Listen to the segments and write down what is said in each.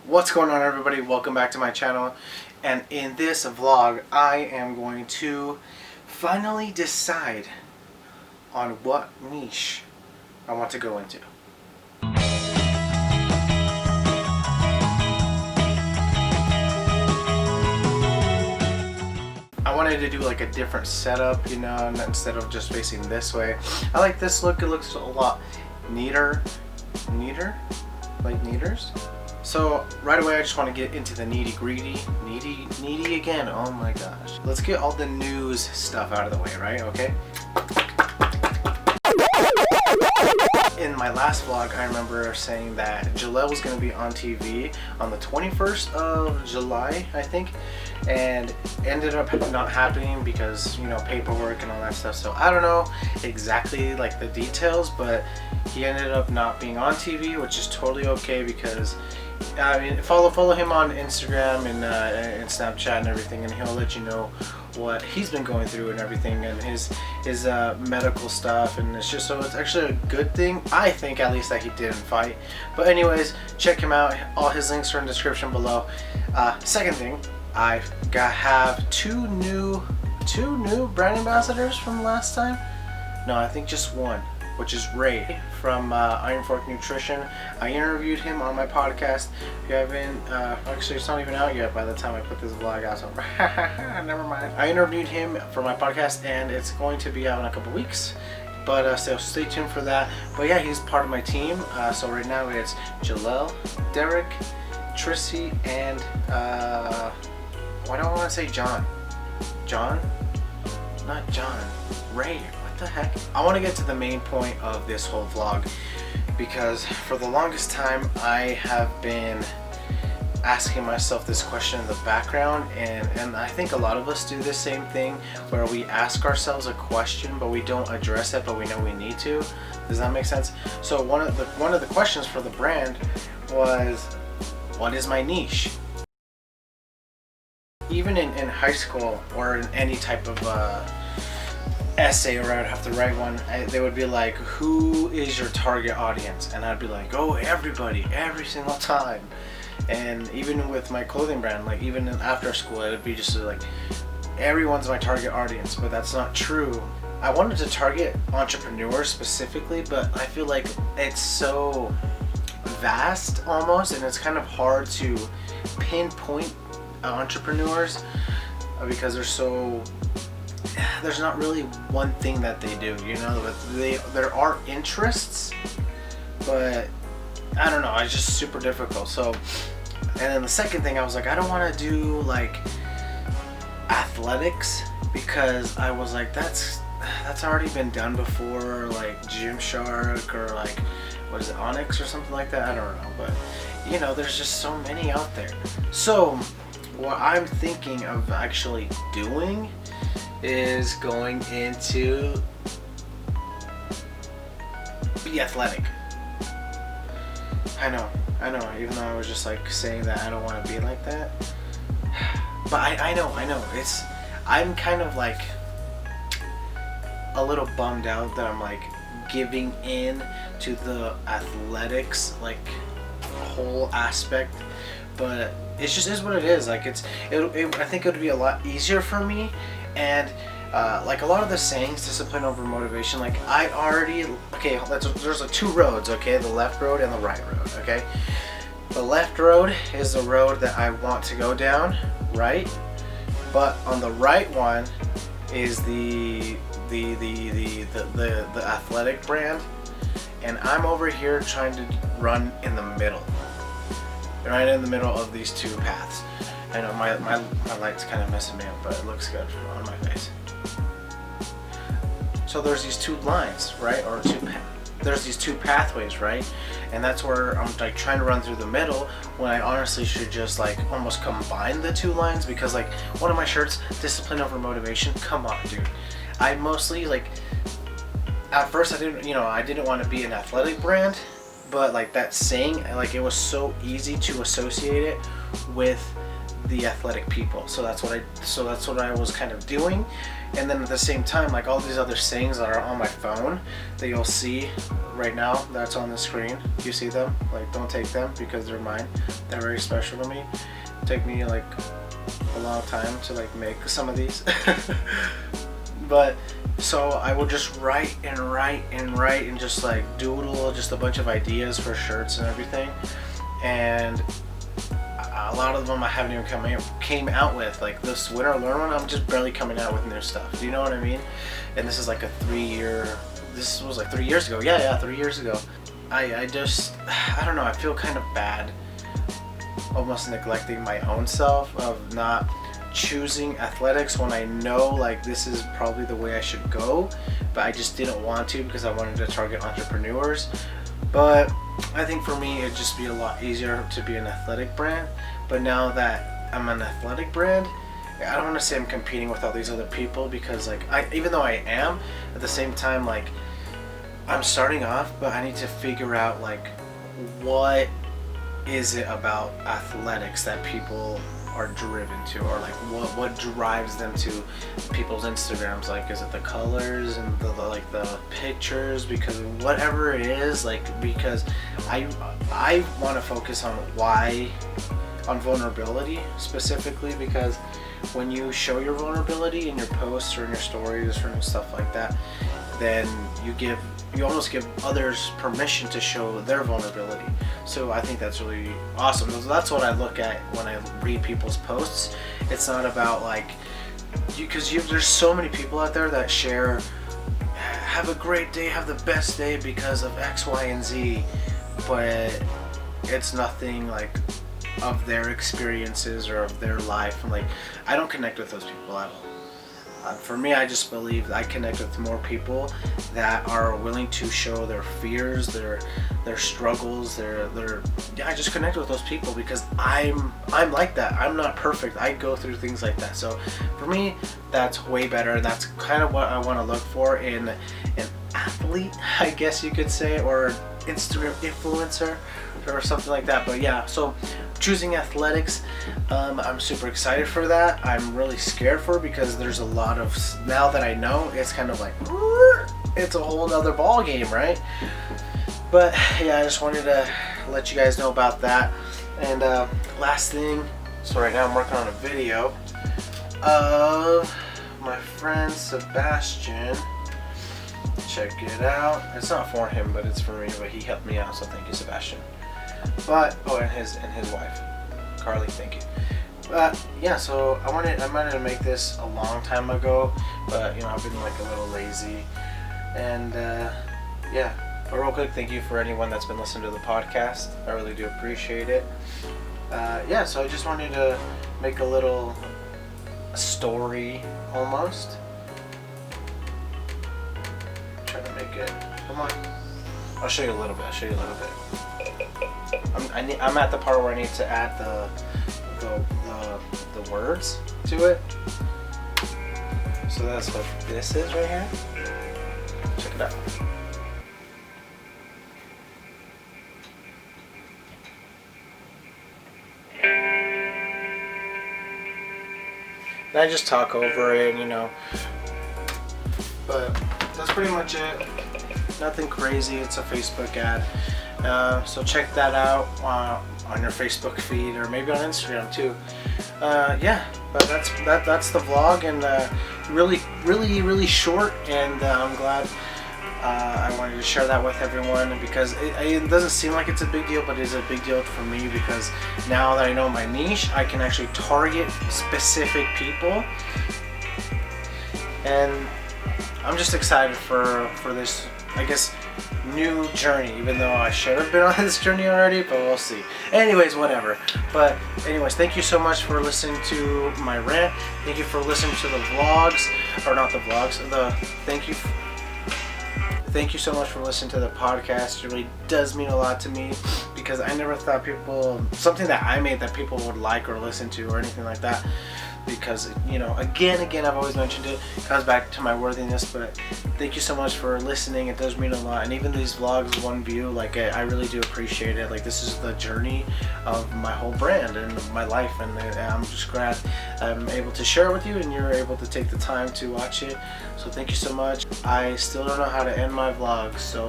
What's going on, everybody? Welcome back to my channel, and in this vlog I am going to finally decide on what niche I want to go into. I wanted to do like a different setup, you know, and instead of just facing this way. I like this look. It looks a lot neater, like neaters. So right away I just want to get into the needy again. Oh my gosh. Let's get all the news stuff out of the way, right? Okay. In my last vlog, I remember saying that Jaleel was going to be on TV on the 21st of July, I think, and ended up not happening because, you know, paperwork and all that stuff. So I don't know exactly like the details, but he ended up not being on TV, which is totally okay because I mean, follow him on Instagram and Snapchat and everything, and he'll let you know what he's been going through and everything, and his medical stuff, and it's just, so it's actually a good thing, I think, at least, that he didn't fight. But anyways, check him out. All his links are in the description below. Second thing, I have two new brand ambassadors from last time. No, I think just one, which is Ray from Iron Fork Nutrition. I interviewed him on my podcast. If you haven't, actually it's not even out yet by the time I put this vlog out, so never mind. I interviewed him for my podcast and it's going to be out in a couple weeks. But so stay tuned for that. But yeah, he's part of my team. So right now it's Jaleel, Derek, Trissy, and why do I want to say John? John? Not John. Ray. What the heck? I want to get to the main point of this whole vlog because for the longest time I have been asking myself this question in the background, and I think a lot of us do the same thing where we ask ourselves a question but we don't address it, but we know we need to. Does that make sense? So one of the questions for the brand was, what is my niche? Even in high school or in any type of essay, or I would have to write one, they would be like, who is your target audience? And I'd be like, oh, everybody, every single time. And even with my clothing brand, like even after school, it would be just like, everyone's my target audience, but that's not true. I wanted to target entrepreneurs specifically, but I feel like it's so vast almost, and it's kind of hard to pinpoint entrepreneurs because there's not really one thing that they do, you know, but there are interests, but I don't know, it's just super difficult. So, and then the second thing, I was like, I don't want to do like athletics because I was like, that's already been done before, like Gymshark or like, what is it, Onyx or something like that, I don't know, but you know, there's just so many out there. So what I'm thinking of actually doing is going into be athletic. I know, even though I was just like saying that I don't want to be like that, but I know, I'm kind of like a little bummed out that I'm like giving in to the athletics like whole aspect, but it just is what it is. Like I think it would be a lot easier for me. And like a lot of the sayings, discipline over motivation, like I already, okay, there's like two roads, okay, the left road and the right road, okay. The left road is the road that I want to go down, right? But on the right one is the athletic brand, and I'm over here trying to run in the middle, right in the middle of these two paths. I know my light's kind of messing me up, but it looks good on my face. So there's these two lines, right? Or there's these two pathways, right? And that's where I'm like trying to run through the middle when I honestly should just like almost combine the two lines, because like one of my shirts, discipline over motivation, come on, dude. I mostly like, at first I didn't want to be an athletic brand, but like that saying, like it was so easy to associate it with the athletic people. So that's what I was kind of doing. And then at the same time, like all these other sayings that are on my phone that you'll see right now, that's on the screen. You see them? Like, don't take them because they're mine. They're very special to me. It took me like a long time to like make some of these. But so I would just write and just like doodle just a bunch of ideas for shirts and everything. And a lot of them I haven't even came out with. Like this Win or Learn one, I'm just barely coming out with new stuff. Do you know what I mean? And this is like this was like 3 years ago. Yeah, 3 years ago. I don't know, I feel kind of bad almost neglecting my own self of not choosing athletics when I know like this is probably the way I should go, but I just didn't want to because I wanted to target entrepreneurs. But I think for me it'd just be a lot easier to be an athletic brand. But now that I'm an athletic brand, I don't want to say I'm competing with all these other people, because like even though I am, at the same time like I'm starting off, but I need to figure out like what is it about athletics that people are driven to, or like what drives them to people's Instagrams. Like, is it the colors and the pictures? Because whatever it is, like, because I want to focus on vulnerability specifically, because when you show your vulnerability in your posts or in your stories or stuff like that, then you almost give others permission to show their vulnerability. So I think that's really awesome. That's what I look at when I read people's posts. It's not about like, because there's so many people out there that share, have a great day, have the best day because of X, Y, and Z, but it's nothing like of their experiences or of their life. And like, I don't connect with those people at all. For me, I just believe I connect with more people that are willing to show their fears, their struggles, I just connect with those people because I'm like that. I'm not perfect. I go through things like that. So for me, that's way better, and that's kind of what I want to look for in an athlete, I guess you could say, or Instagram influencer or something like that. But yeah, so choosing athletics, I'm super excited for that. I'm really scared for it because there's a lot of, now that I know, it's kind of like, it's a whole nother ball game, right? But yeah, I just wanted to let you guys know about that. And last thing, so right now I'm working on a video of my friend Sebastian. Check it out. It's not for him, but it's for me, but he helped me out, so thank you, Sebastian. But and his wife, Carly, thank you. But yeah, so I wanted to make this a long time ago, but you know, I've been like a little lazy. And yeah, but real quick, thank you for anyone that's been listening to the podcast. I really do appreciate it. Yeah, so I just wanted to make a little story almost. Try to make it. Come on. I'll show you a little bit. I'm at the part where I need to add the words to it. So that's what this is right here. Check it out. And I just talk over it, you know. But that's pretty much it. Nothing crazy. It's a Facebook ad. So check that out on your Facebook feed, or maybe on Instagram too. Yeah, but that's the vlog, and really short, and I'm glad I wanted to share that with everyone, because it doesn't seem like it's a big deal, but it is a big deal for me, because now that I know my niche, I can actually target specific people, and I'm just excited for this, I guess, new journey, even though I should have been on this journey already, but we'll see. Anyways, whatever. But anyways, thank you so much for listening to my rant. Thank you for listening to the vlogs, or not the vlogs, thank you so much for listening to the podcast. It really does mean a lot to me, because I never thought something that I made that people would like or listen to or anything like that. Because, you know, again, I've always mentioned it comes back to my worthiness. But thank you so much for listening. It does mean a lot. And even these vlogs, one view, like I really do appreciate it. Like, this is the journey of my whole brand and my life, and I'm just glad I'm able to share it with you and you're able to take the time to watch it. So thank you so much. I still don't know how to end my vlog, so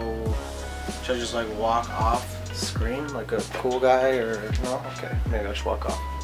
should I just like walk off screen like a cool guy, or no? Okay, maybe I'll just walk off.